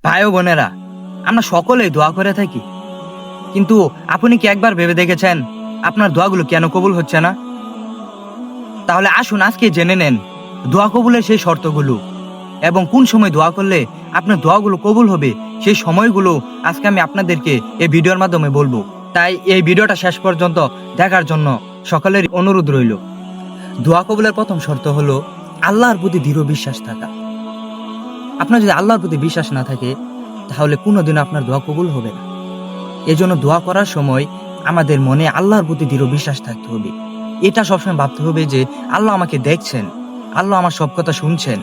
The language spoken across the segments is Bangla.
ভাই ও বোনেরা, আমরা সকলেই দোয়া করে থাকি, কিন্তু আপনি কি একবার ভেবে দেখেছেন আপনার দোয়াগুলো কেন কবুল হচ্ছে না? তাহলে আসুন আজকে জেনে নেন দোয়া কবুলের সেই শর্তগুলো এবং কোন সময় দোয়া করলে আপনার দোয়াগুলো কবুল হবে। সেই সময়গুলো আজকে আমি আপনাদেরকে এই ভিডিওর মাধ্যমে বলবো। তাই এই ভিডিওটা শেষ পর্যন্ত দেখার জন্য সকলের অনুরোধ রইল। দোয়া কবুলের প্রথম শর্ত হলো আল্লাহর প্রতি দৃঢ় বিশ্বাস থাকা। আপনার যদি আল্লাহর প্রতি বিশ্বাস না থাকে তাহলে কোনোদিন আপনার দোয়া কবুল হবে না। এজন্য দোয়া করার সময় আমাদের মনে আল্লাহর প্রতি দৃঢ় বিশ্বাস থাকতে হবে। এটা সবসময় ভাবতে হবে যে আল্লাহ আমাকে দেখছেন, আল্লাহ আমার সব কথা শুনছেন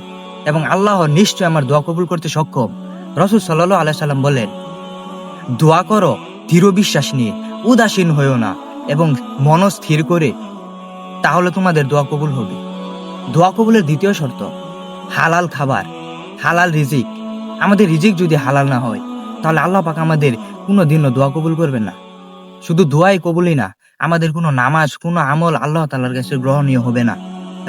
এবং আল্লাহ নিশ্চয় আমার দোয়া কবুল করতে সক্ষম। রাসূল সাল্লাল্লাহু আলাইহি সাল্লাম বলেন, দোয়া করো দৃঢ় বিশ্বাস নিয়ে, উদাসীন হয়েও না এবং মন স্থির করে, তাহলে তোমাদের দোয়া কবুল হবে। দোয়া কবুলের দ্বিতীয় শর্ত হালাল খাবার, হালাল রিজিক। আমাদের রিজিক যদি হালাল না হয় তাহলে আল্লাহ পাক আমাদের কোনো দিনও দোয়া কবুল করবেন না। শুধু দোয়াই কবুলই না, আমাদের কোনো নামাজ, কোনো আমল আল্লাহ তাআলার কাছে গ্রহণীয় হবে না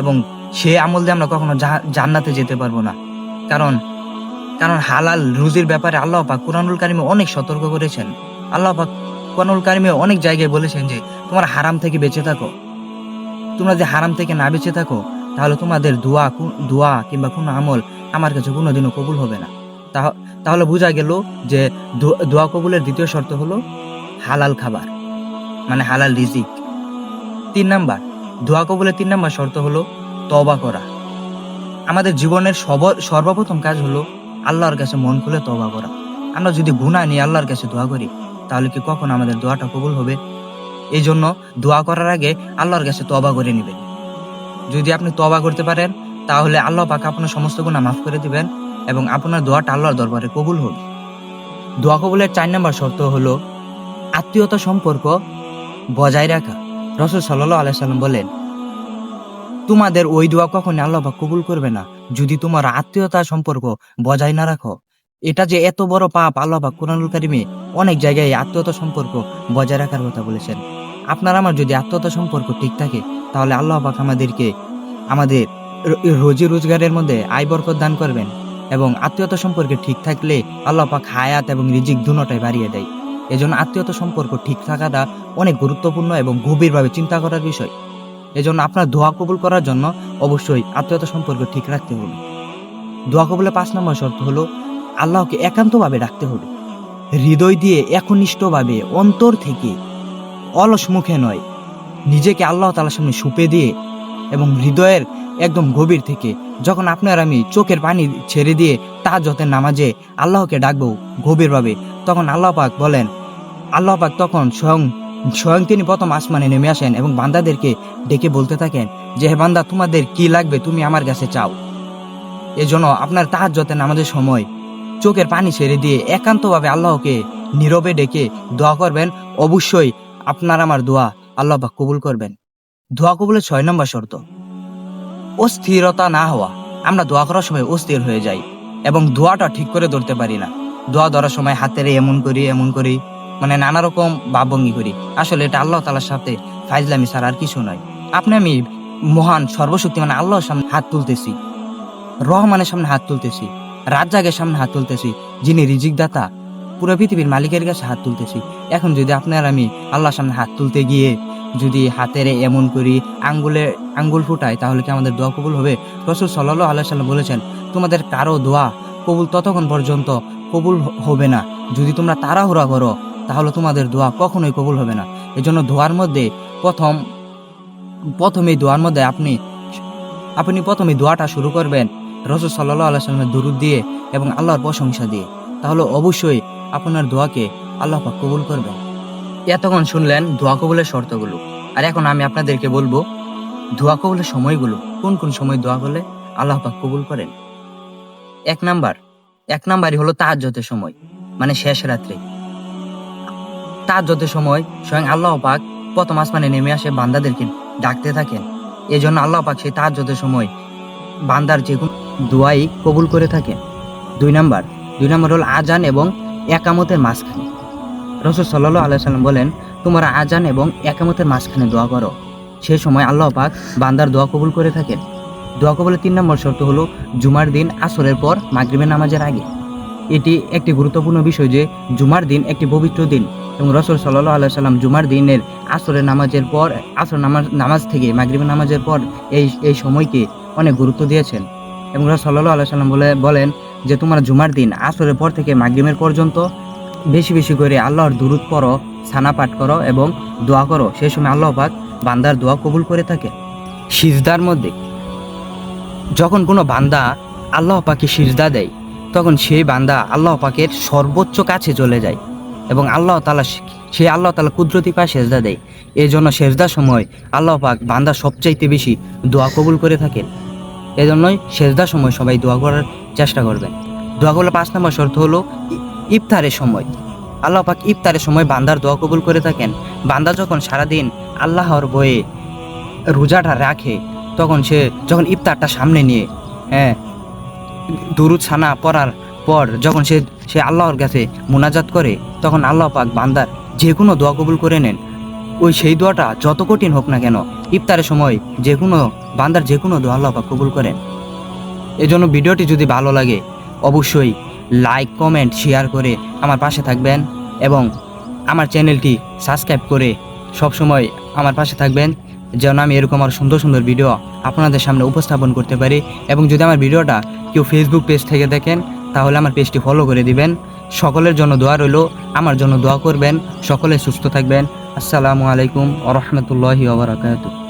এবং সে আমল দিয়ে আমরা কখনো জান্নাতে যেতে পারবো না। কারণ কারণ হালাল রুজির ব্যাপারে আল্লাহ পাক কুরআনুল কারিমে অনেক সতর্ক করেছেন। আল্লাহ পাক কুরআনুল কারিমে অনেক জায়গায় বলেছেন যে তোমরা হারাম থেকে বেঁচে থাকো। তোমরা যে হারাম থেকে না বেঁচে থাকো তাহলে তোমাদের দোয়া কিংবা কোনো আমল আমার কাছে কোনোদিনও কবুল হবে না। তাহলে বোঝা গেল যে দোয়া কবুলের দ্বিতীয় শর্ত হলো হালাল খাবার, মানে হালাল রিজিক। 3 নাম্বার, দোয়া কবুলের 3 নাম্বার শর্ত হলো তওবা করা। আমাদের জীবনের সর্বপ্রথম কাজ হলো আল্লাহর কাছে মন খুলে তওবা করা। আমরা যদি গুনাহ নিয়ে আল্লাহর কাছে দোয়া করি তাহলে কি কখনো আমাদের দোয়াটা কবুল হবে? এই জন্য দোয়া করার আগে আল্লাহর কাছে তওবা করে নেবেন। যদি আপনি তওবা করতে পারেন তাহলে আল্লাহ পাক আপনার সমস্ত গুনাহ মাফ করে দিবেন এবং আপনার দোয়াটা আল্লাহর দরবারে কবুল হবে। দোয়া কবুলের 4 নাম্বার শর্ত হলো আত্মীয়তা সম্পর্ক বজায় রাখা। রাসূল সাল্লাল্লাহু আলাইহি সাল্লাম বলেন, তোমাদের ওই দোয়া কখনই আল্লাহ পাক কবুল করবে না যদি তোমার আত্মীয়তা সম্পর্ক বজায় না রাখো। এটা যে এত বড় পাপ, আল্লাহ পাক কুরআনুল কারিমে অনেক জায়গায় আত্মীয়তা সম্পর্ক বজায় রাখার কথা বলেছেন। আপনার আমার যদি আত্মীয়তা সম্পর্ক ঠিক থাকে তাহলে আল্লাহ পাক আমাদেরকে আমাদের রোজি রোজগারের মধ্যে আয় বরকত দান করবেন এবং আত্মীয়তা সম্পর্কে ঠিক থাকলে আল্লাহ পাক হায়াত এবং রিজিক দুটোটাই বাড়িয়ে দেয়। এজন্য আত্মীয়তা সম্পর্ক ঠিক থাকাটা অনেক গুরুত্বপূর্ণ এবং গভীরভাবে চিন্তা করার বিষয়। এজন্য আপনার দোয়া কবুল করার জন্য অবশ্যই আত্মীয়তা সম্পর্ক ঠিক রাখতে হবে। দোয়া কবুলের 5 নম্বর শর্ত হলো আল্লাহকে একান্তভাবে ডাকতে হবে, হৃদয় দিয়ে একনিষ্ঠভাবে, অন্তর থেকে, অলস মুখে নয়। নিজেকে আল্লাহ তাআলার সামনে সুপে দিয়ে এবং হৃদয়ের একদম গভীর থেকে যখন আপনার আমি চোখের পানি ছেড়ে দিয়ে তাহাজ্জুদের নামাজে আল্লাহকে ডাকবো গভীরভাবে, তখন আল্লাহ পাক বলেন, আল্লাহ পাক তখন স্বয়ং তিনি প্রথম আসমানে নেমে আসেন এবং বান্দাদেরকে ডেকে বলতে থাকেন যে হে বান্দা, তোমাদের কি লাগবে তুমি আমার কাছে চাও। এজন্য আপনার তাহাজ্জুদের নামাজের সময় চোখের পানি ছেড়ে দিয়ে একান্তভাবে আল্লাহকে নীরবে ডেকে দোয়া করবেন। অবশ্যই আপনার আমার দোয়া আল্লাহ পাক কবুল করবেন। দোয়া কবুলের 6 নম্বর শর্ত অস্থিরতা না হওয়া। আমরা দোয়া করার সময় অস্থির হয়ে যাই এবং দোয়াটা ঠিক করে ধরতে পারি না। দোয়া ধরার সময় হাতের এমন করি, মানে নানা রকম ভাবভঙ্গি করি। আসলে এটা আল্লাহ তাআলার সাথে ফাইজলামি ছাড়া আর কিছু নয়। আপনি আমি মহান সর্বশক্তিমান আল্লাহর সামনে হাত তুলতেছি, রহমানের সামনে হাত তুলতেছি, রাজ্জাকের সামনে হাত তুলতেছি, যিনি রিজিক দাতা, পুরো পৃথিবীর মালিকের কাছে হাত তুলতেছি। এখন যদি আপনার আমি আল্লাহর সামনে হাত তুলতে গিয়ে যদি হাতের এমন করি, আঙ্গুল ফুটাই, তাহলে কি আমাদের দোয়া কবুল হবে? রাসূল সাল্লাল্লাহু আলাইহি সাল্লাম বলেছেন, তোমাদের কারো দোয়া কবুল ততক্ষণ পর্যন্ত কবুল হবে না যদি তোমরা তাড়াহুড়া করো, তাহলে তোমাদের দোয়া কখনোই কবুল হবে না। এজন্য দোয়ার মধ্যে প্রথমে দোয়ার মধ্যে আপনি প্রথমে দোয়াটা শুরু করবেন রাসূল সাল্লাল্লাহু আলাইহি সাল্লামের দরুদ দিয়ে এবং আল্লাহর প্রশংসা দিয়ে, তাহলে অবশ্যই আপনার দোয়াকে আল্লাহ পাক কবুল করবেন। এতক্ষণ শুনলেন দোয়া কবুলের শর্তগুলো, আর এখন আমি আপনাদেরকে বলবো দোয়া কবুলের সময়গুলো, কোন কোন সময় দোয়া করলে আল্লাহ পাক কবুল করেন। এক নাম্বারই হলো তাহাজ্জুদের সময়, মানে শেষ রাত্রে। তাহাজ্জুদের সময় স্বয়ং আল্লাহ পাক প্রথম আসমানে নেমে আসে বান্দাদেরকে ডাকতে থাকেন। এজন্য আল্লাহ পাক সেই তাহাজ্জুদের সময় বান্দার যে কোনো দোয়াই কবুল করে থাকেন। 2 নাম্বার হলো আজান এবং একামতের মাঝখানে। রাসূল সাল্লাল্লাহু আলাইহি সাল্লাম বলেন, তোমরা আজান এবং একামতের মাঝখানে দোয়া করো, সেই সময় আল্লাহ পাক বান্দার দোয়া কবুল করে থাকেন। দোয়া কবুলের 3 নম্বর শর্ত হলো জুমার দিন আসরের পর মাগরিবের নামাজের আগে। এটি একটি গুরুত্বপূর্ণ বিষয় যে জুমার দিন একটি পবিত্র দিন এবং রাসূল সাল্লাল্লাহু আলাইহি সাল্লাম জুমার দিনের আসরের নামাজের পর আসর নামাজ থেকে মাগরিবের নামাজের পর এই সময়কে অনেক গুরুত্ব দিয়েছেন এবং রাসূল সাল্লাল্লাহু আলাইহি সাল্লাম বলেন যে তোমরা জুমার দিন আসরের পর থেকে মাগরিবের পর্যন্ত বেশি বেশি করে আল্লাহর দুরূদ পড়ো, সানা পাঠ করো এবং দোয়া করো। সেই সময় আল্লাহ পাক বান্দার দোয়া কবুল করে থাকে। সিজদার মধ্যে যখন কোনো বান্দা আল্লাহ পাকে সিজদা দেয় তখন সেই বান্দা আল্লাহ পাকের সর্বোচ্চ কাছে চলে যায় এবং আল্লাহ তাআলা কুদরতি পায়ে সেজদা দেয়। এই জন্য সেজদার সময় আল্লাহ পাক বান্দা সবচাইতে বেশি দোয়া কবুল করে থাকেন। এজন্যই সেজদার সময় সবাই দোয়া করার চেষ্টা করবেন। দোয়া করলে 5 নম্বর শর্ত হলো ইফতারের সময়। আল্লাহ পাক ইফতারের সময় বান্দার দোয়া কবুল করে থাকেন। বান্দা যখন সারাদিন আল্লাহর ভয়ে রোজাটা রাখে তখন সে যখন ইফতারটা সামনে নিয়ে দুরুদ সানা পড়ার পর যখন সে আল্লাহর কাছে মুনাজাত করে তখন আল্লাহ পাক বান্দার যে কোনো দোয়া কবুল করে নেন। সেই দোয়াটা যত কঠিন হোক না কেন ইফতারের সময় যে কোনো বান্দার যে কোনো দোয়া আল্লাহ পাক কবুল করেন। এজন্য ভিডিওটি যদি ভালো লাগে অবশ্যই লাইক, কমেন্ট, শেয়ার করে আমার পাশে থাকবেন এবং আমার চ্যানেলটি সাবস্ক্রাইব করে সবসময় আমার পাশে থাকবেন যেন আমি এরকম আর সুন্দর সুন্দর ভিডিও আপনাদের সামনে উপস্থাপন করতে পারি। এবং যদি আমার ভিডিওটা কেউ ফেসবুক পেজ থেকে দেখেন তাহলে আমার পেজটি ফলো করে দিবেন। সকলের জন্য দোয়া রইল, আমার জন্য দোয়া করবেন। সকলে সুস্থ থাকবেন। আসসালামু আলাইকুম ওয়া রাহমাতুল্লাহি ওয়া বারাকাতুহু।